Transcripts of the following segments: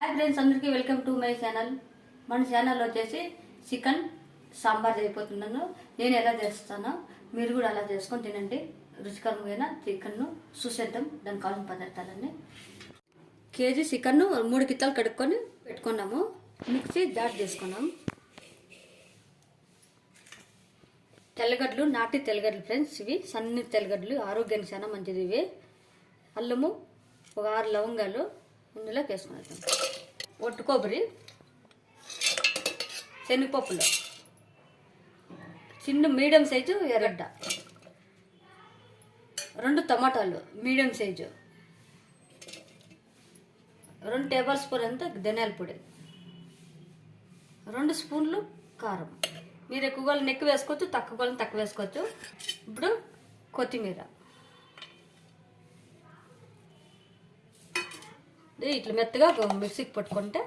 Hi friends, అందరికీ welcome to my channel. మన ఛానల్లో వచ్చేసి చికెన్ సాంబార్ అయిపోతున్నాను. నేను ఎలా చేస్తానో మీరు కూడా అలా చేసుకొని తినండి. రుచికరమైన చికెన్ను చూసేద్దాం. దానికి కావాల్సిన పదార్థాలన్నీ: కేజీ చికెన్ను 3 కిత్తలు కడుక్కొని పెట్టుకున్నాము. మిక్సీ జార్ చేసుకున్నాం. తెల్లగడ్డలు, నాటి తెల్లగడ్డలు ఫ్రెండ్స్, ఇవి సన్ని తెల్లగడ్డలు, ఆరోగ్యానికి చాలా మంచిది ఇవి. అల్లము, ఒక 6 లవంగాలు ఇందులోకి వేసుకున్నాం. ఒట్టు కొబ్బరి, శనగపప్పులు, చిన్న మీడియం సైజు ఎర్రగడ్డ, 2 టమాటాలు మీడియం సైజు, 2 టేబుల్ స్పూన్ అంతా ధనియాల పొడి, 2 స్పూన్లు కారం. మీరు ఎక్కువ వాళ్ళని ఎక్కువ వేసుకోవచ్చు, తక్కువ వాళ్ళని తక్కువ వేసుకోవచ్చు. ఇప్పుడు కొత్తిమీర, ఇట్లా మెత్తగా మిక్సీకి పట్టుకుంటే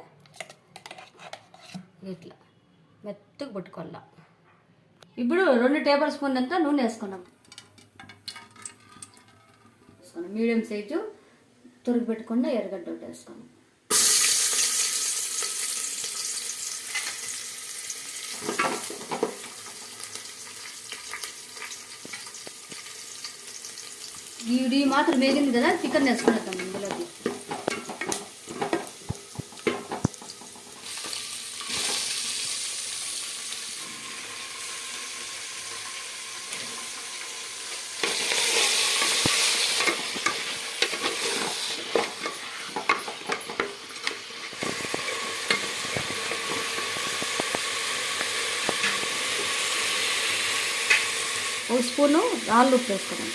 ఇట్లా మెత్తగా పట్టుకోవాల. ఇప్పుడు 2 టేబుల్ స్పూన్ అంతా నూనె వేసుకున్నాం. మీడియం సైజు తురుగు పెట్టుకున్న ఎర్రగడ్డ ఒకటి వేసుకున్నాం. ఇది మాత్రం వేగింది కదా, చికెన్ వేసుకున్నాం ఇందులోకి. ఒక స్పూను రాళ్ళు ఉప్పు వేసుకున్నాం.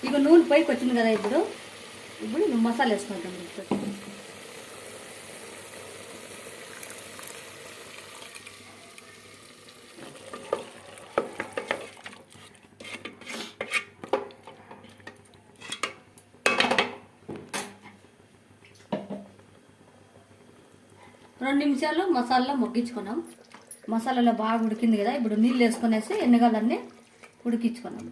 ఇక నూనె పైకి వచ్చింది కదా, ఇప్పుడు మసాలా వేసుకుంటాం. 2 నిమిషాలు మసాలా మొగ్గించుకున్నాం. మసాలాలో బాగా ఉడికింది కదా, ఇప్పుడు నీళ్ళు వేసుకునేసి ఎన్నగాలన్నీ ఉడికించుకున్నాం.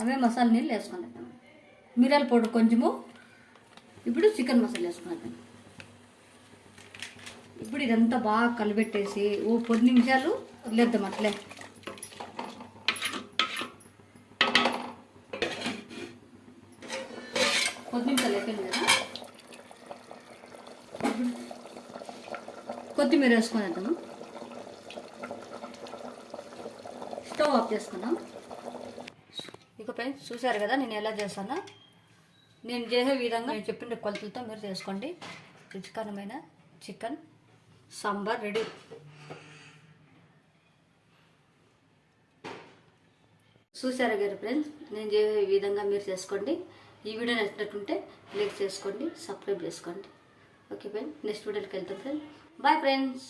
అవే మసాలా నీళ్ళు వేసుకున్నాం. మిరియాల పౌడర్ కొంచెము. ఇప్పుడు చికెన్ మసాలా వేసుకున్నాం. ఇప్పుడు ఇదంతా బాగా కలిపెట్టేసి 10 నిమిషాలు వదిలేద్దాం అట్లే. నిమిషాలు అయిపోయింది కదా, కొత్తిమీర వేసుకునేద్దాము. స్టవ్ ఆఫ్ చేసుకున్నాం. ఇక ఫ్రెండ్స్, చూసారు కదా నేను ఎలా చేస్తానో. నేను చేసే విధంగా నేను చెప్పిన కొలతలతో మీరు చేసుకోండి. రుచికరమైన చికెన్ సాంబార్ రెడీ. చూసారు కదా ఫ్రెండ్స్, నేను చేసే విధంగా మీరు చేసుకోండి. ఈ వీడియో నచ్చినట్టుంటే లైక్ చేసుకోండి, సబ్స్క్రైబ్ చేసుకోండి. ఓకే ఫ్రెండ్స్, నెక్స్ట్ వీడియోకి వెళ్తాం ఫ్రెండ్స్. Bye friends.